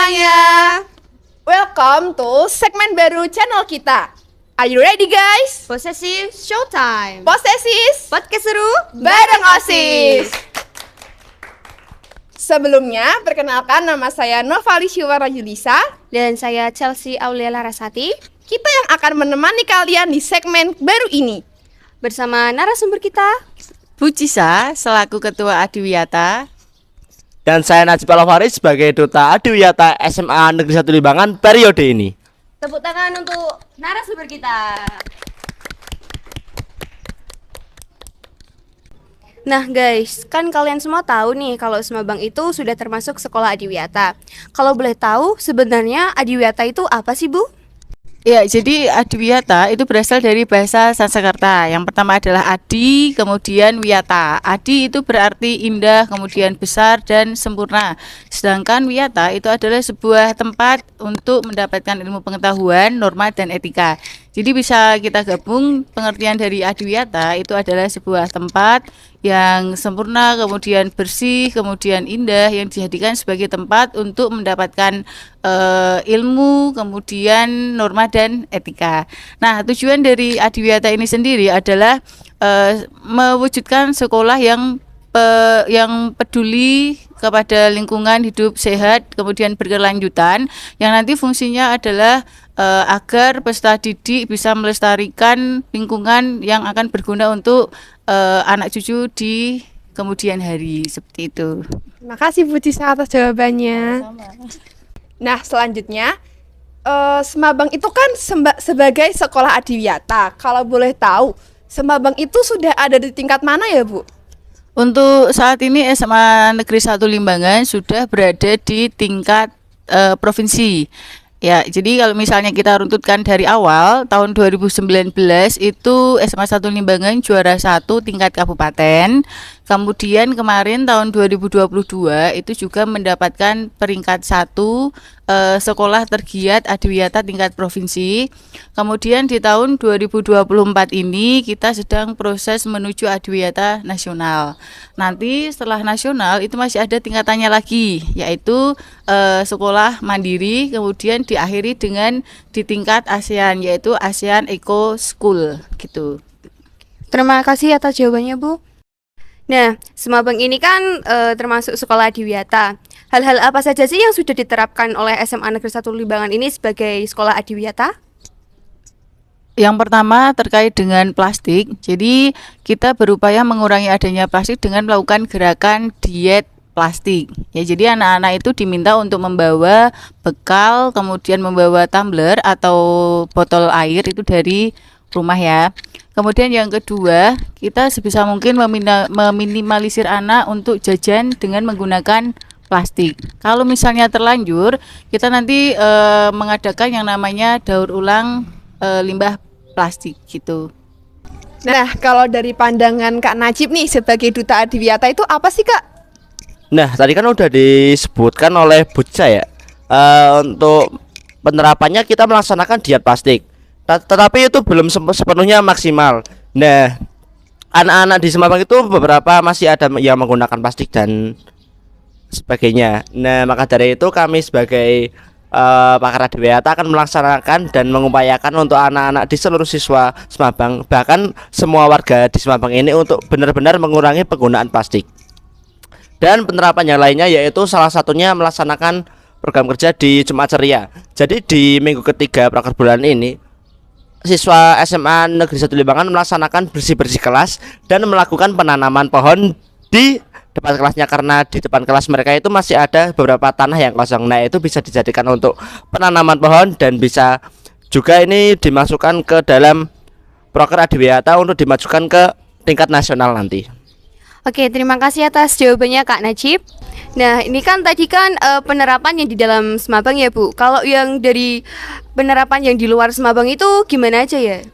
semuanya. Welcome to segmen baru channel kita. Are you ready guys? Posesif Showtime. Posesis Podcast seru bareng OSIS. Sebelumnya, perkenalkan nama saya Novali Syuwara Yulisa. dan saya Chelsea Aulia Larasati Kita yang akan menemani kalian di segmen baru ini. bersama narasumber kita. Bu Cisa selaku Ketua Adiwiyata. Dan saya Najib Alfaris sebagai Duta Adiwiyata SMA Negeri 1 Limbangan periode ini. Tepuk tangan untuk narasumber kita. Nah guys, kan kalian semua tahu nih kalau Semabang itu sudah termasuk sekolah Adiwiyata. Kalau boleh tahu sebenarnya Adiwiyata itu apa sih Bu? Ya, jadi Adiwiyata itu berasal dari bahasa Sanskerta. Yang pertama adalah Adi, kemudian Wiyata. Adi itu berarti indah, kemudian besar dan sempurna. Sedangkan Wiyata itu adalah sebuah tempat untuk mendapatkan ilmu pengetahuan, norma dan etika. Jadi bisa kita gabung pengertian dari Adiwiyata itu adalah sebuah tempat yang sempurna, kemudian bersih, kemudian indah yang dijadikan sebagai tempat untuk mendapatkan ilmu, kemudian norma dan etika. Nah, tujuan dari Adiwiyata ini sendiri adalah mewujudkan sekolah yang peduli kepada lingkungan hidup sehat, kemudian berkelanjutan, yang nanti fungsinya adalah agar peserta didik bisa melestarikan lingkungan yang akan berguna untuk anak cucu di kemudian hari, seperti itu. Terima kasih Bu Cisa atas jawabannya. Nah, selanjutnya Semabang itu kan sebagai sekolah Adiwiyata. Kalau boleh tahu, Semabang itu sudah ada di tingkat mana ya Bu? Untuk saat ini SMA Negeri 1 Limbangan sudah berada di tingkat provinsi. Ya, jadi kalau misalnya kita runtutkan dari awal tahun 2019 itu SMA 1 Limbangan juara 1 tingkat kabupaten. Kemudian kemarin tahun 2022 itu juga mendapatkan peringkat 1 sekolah tergiat Adiwiyata tingkat provinsi. Kemudian di tahun 2024 ini kita sedang proses menuju Adiwiyata nasional. Nanti setelah nasional itu masih ada tingkatannya lagi, yaitu sekolah mandiri, kemudian diakhiri dengan di tingkat ASEAN, yaitu ASEAN Eco School gitu. Terima kasih atas jawabannya Bu. Nah, Semabang ini kan termasuk sekolah Adiwiyata. Hal-hal apa saja sih yang sudah diterapkan oleh SMA Negeri 1 Limbangan ini sebagai sekolah Adiwiyata? Yang pertama terkait dengan plastik. Jadi kita berupaya mengurangi adanya plastik dengan melakukan gerakan diet plastik. Ya, jadi anak-anak itu diminta untuk membawa bekal, kemudian membawa tumbler atau botol air itu dari rumah ya. Kemudian yang kedua, kita sebisa mungkin meminimalisir anak untuk jajan dengan menggunakan plastik. Kalau misalnya terlanjur, kita nanti mengadakan yang namanya daur ulang limbah plastik gitu. Nah, kalau dari pandangan Kak Najib nih sebagai Duta Adiwiyata itu apa sih Kak? Nah, tadi kan udah disebutkan oleh Bu Cisa ya. Untuk penerapannya kita melaksanakan diet plastik. Tetapi itu belum sepenuhnya maksimal. Nah, anak-anak di Semabang itu beberapa masih ada yang menggunakan plastik dan sebagainya. Nah, maka dari itu kami sebagai pakar Adiwiyata akan melaksanakan dan mengupayakan untuk anak-anak di seluruh siswa Semabang, bahkan semua warga di Semabang ini untuk benar-benar mengurangi penggunaan plastik. Dan penerapan yang lainnya yaitu salah satunya melaksanakan program kerja di Jumat Ceria. Jadi di minggu ketiga praker bulan ini siswa SMA Negeri 1 Limbangan melaksanakan bersih-bersih kelas dan melakukan penanaman pohon di depan kelasnya, karena di depan kelas mereka itu masih ada beberapa tanah yang kosong. Nah, itu bisa dijadikan untuk penanaman pohon dan bisa juga ini dimasukkan ke dalam proker Adiwiyata untuk dimajukan ke tingkat nasional nanti. Oke, terima kasih atas jawabannya Kak Najib. Nah, ini kan tadi kan penerapan yang di dalam Semabang ya Bu. Kalau yang dari penerapan yang di luar Semabang itu gimana aja ya?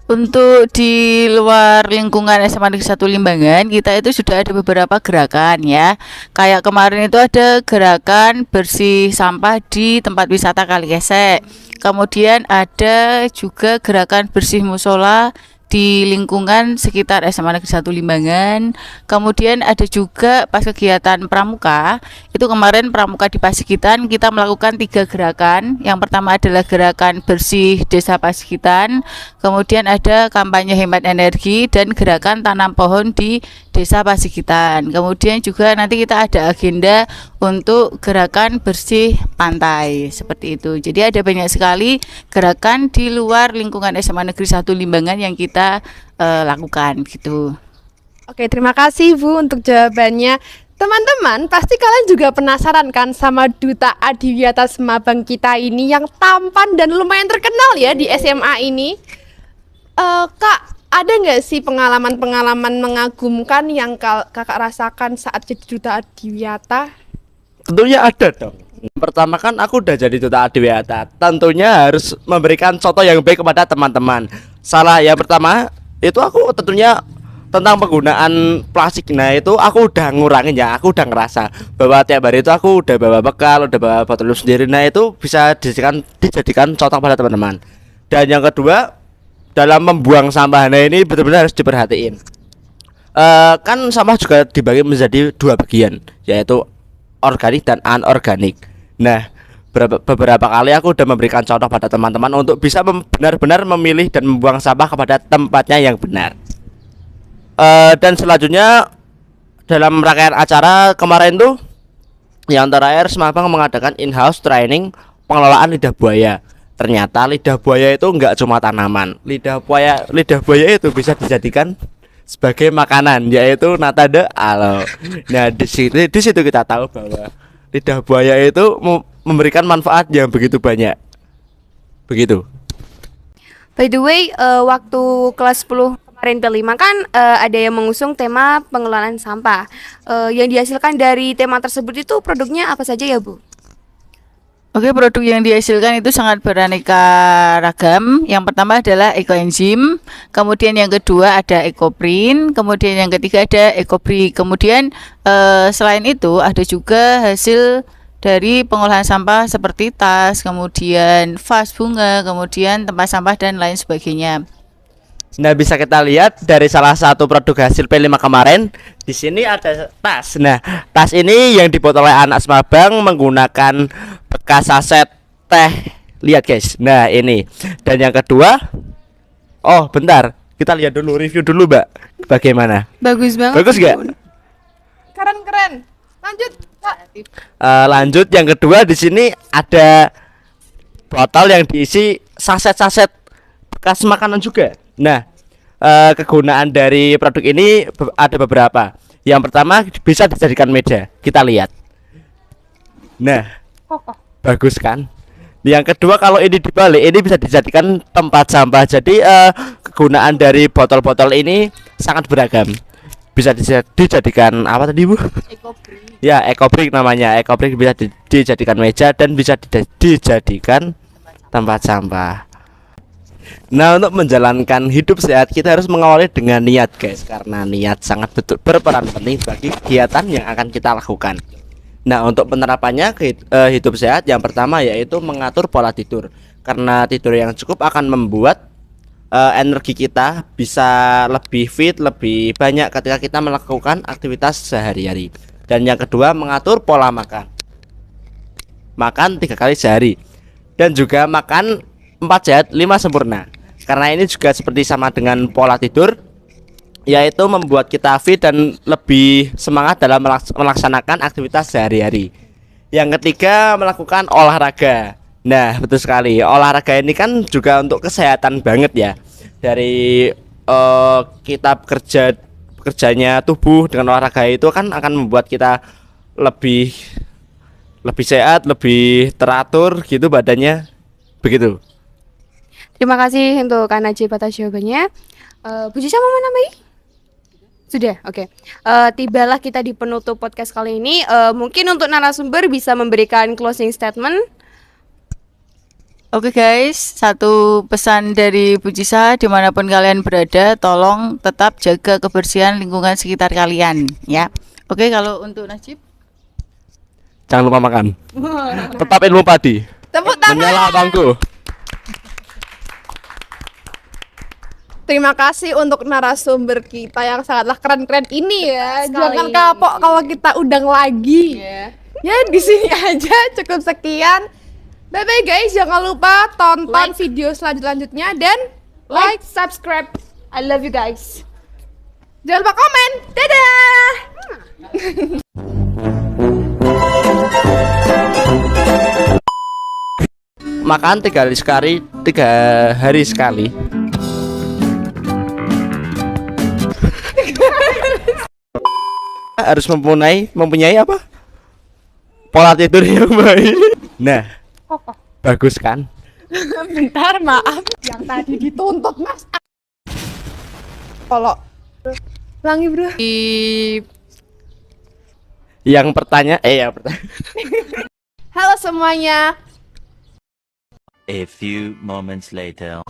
Untuk di luar lingkungan SMA Negeri 1 Limbangan, kita itu sudah ada beberapa gerakan ya. Kayak kemarin itu ada gerakan bersih sampah di tempat wisata Kaligesek. Kemudian ada juga gerakan bersih musola di lingkungan sekitar SMA Negeri 1 Limbangan. Kemudian ada juga pas kegiatan pramuka, itu kemarin pramuka di Pasigitan kita melakukan 3 gerakan. Yang pertama adalah gerakan bersih desa Pasigitan, kemudian ada kampanye hemat energi dan gerakan tanam pohon di desa Pasigitan. Kemudian juga nanti kita ada agenda untuk gerakan bersih pantai seperti itu. Jadi ada banyak sekali gerakan di luar lingkungan SMA Negeri 1 Limbangan yang kita lakukan gitu. Oke, terima kasih Bu untuk jawabannya. Teman-teman, pasti kalian juga penasaran kan sama Duta Adiwiyata Semabang kita ini yang tampan dan lumayan terkenal ya di SMA ini. Kak, ada nggak sih pengalaman-pengalaman mengagumkan yang kakak rasakan saat jadi Duta Adiwiyata? Tentunya ada dong. Pertama kan aku udah jadi Duta Adiwiyata, tentunya harus memberikan contoh yang baik kepada teman-teman. Salah yang pertama itu aku tentunya tentang penggunaan plastik. Nah itu aku udah ngurangin ya, aku udah ngerasa bahwa tiap hari itu aku udah bawa bekal, udah bawa botol sendiri. Nah itu bisa dijadikan contoh pada teman-teman. Dan yang kedua, dalam membuang sampah, nah ini benar-benar harus diperhatiin. Kan sampah juga dibagi menjadi 2 bagian, yaitu organik dan anorganik. Nah, beberapa kali aku udah memberikan contoh pada teman-teman untuk bisa benar-benar memilih dan membuang sampah kepada tempatnya yang benar. Dan selanjutnya dalam rangkaian acara kemarin tuh yang terakhir Semabang mengadakan in-house training pengelolaan lidah buaya. Ternyata lidah buaya itu enggak cuma tanaman. Lidah buaya itu bisa dijadikan sebagai makanan, yaitu nata de alo. Nah, di situ kita tahu bahwa lidah buaya itu memberikan manfaat yang begitu banyak. Begitu. By the way, waktu kelas 10 kemarin P5 kan ada yang mengusung tema pengelolaan sampah. Yang dihasilkan dari tema tersebut itu produknya apa saja ya, Bu? Oke, produk yang dihasilkan itu sangat beraneka ragam. Yang pertama adalah ekoenzim, kemudian yang kedua ada ekoprint, kemudian yang ketiga ada ekobrik. Kemudian selain itu ada juga hasil dari pengolahan sampah seperti tas, kemudian vas bunga, kemudian tempat sampah dan lain sebagainya. Nah, bisa kita lihat dari salah satu produk hasil P5 kemarin. Di sini ada tas. Nah, tas ini yang dibuat oleh anak Semabang menggunakan bekas saset teh. Lihat guys. Nah, ini. Dan yang kedua, oh bentar, kita lihat dulu, review dulu Mbak. Bagaimana? Bagus banget. Bagus gak? Keren. Lanjut, Kak. Lanjut yang kedua, di sini ada botol yang diisi saset-saset bekas makanan juga. Nah, kegunaan dari produk ini ada beberapa. Yang pertama bisa dijadikan meja. Kita lihat. Nah, bagus kan? Yang kedua kalau ini dibalik, ini bisa dijadikan tempat sampah. Jadi kegunaan dari botol-botol ini sangat beragam. Bisa dijadikan apa tadi Bu? Ekobrik. Ya, ekobrik namanya. Ekobrik bisa dijadikan meja dan bisa dijadikan tempat sampah. Nah, untuk menjalankan hidup sehat kita harus mengawali dengan niat guys, karena niat sangat berperan penting bagi kegiatan yang akan kita lakukan. Nah, untuk penerapannya hidup sehat yang pertama yaitu mengatur pola tidur, karena tidur yang cukup akan membuat energi kita bisa lebih fit, lebih banyak ketika kita melakukan aktivitas sehari-hari. Dan yang kedua mengatur pola makan, 3 kali sehari, dan juga makan 4 sehat 5 sempurna. Karena ini juga seperti sama dengan pola tidur, yaitu membuat kita fit dan lebih semangat dalam melaksanakan aktivitas sehari-hari. Yang ketiga melakukan olahraga. Nah, betul sekali, olahraga ini kan juga untuk kesehatan banget ya. Dari kita bekerjanya tubuh dengan olahraga itu kan akan membuat kita lebih sehat, lebih teratur gitu badannya. Begitu. Terima kasih untuk Kak Najib atas jawabannya. Bu Cica mau menambahi? Sudah, oke. Tibalah kita di penutup podcast kali ini. Mungkin untuk narasumber bisa memberikan closing statement. Oke guys, satu pesan dari Bu Cisa, dimanapun kalian berada, tolong tetap jaga kebersihan lingkungan sekitar kalian ya. Oke, kalau untuk Najib, Jangan lupa makan. Tetap ilmu padi. Tepuk tangan. Menyala bangku. Terima kasih untuk narasumber kita yang sangatlah keren-keren ini ya. Sekali. Jangan kapok kalau kita undang lagi. Ya di sini aja cukup sekian. Bye bye guys, jangan lupa tonton video selanjutnya dan like, subscribe. I love you guys. Jangan lupa komen. Dadah. Makan 3 hari sekali. Harus mempunyai apa? Pola tidur yang baik. Nah, bagus kan? Bentar, maaf. Yang tadi dituntut, Mas. Kalau ulangi, Bro. Yang pertanyaan Halo semuanya. A few moments later.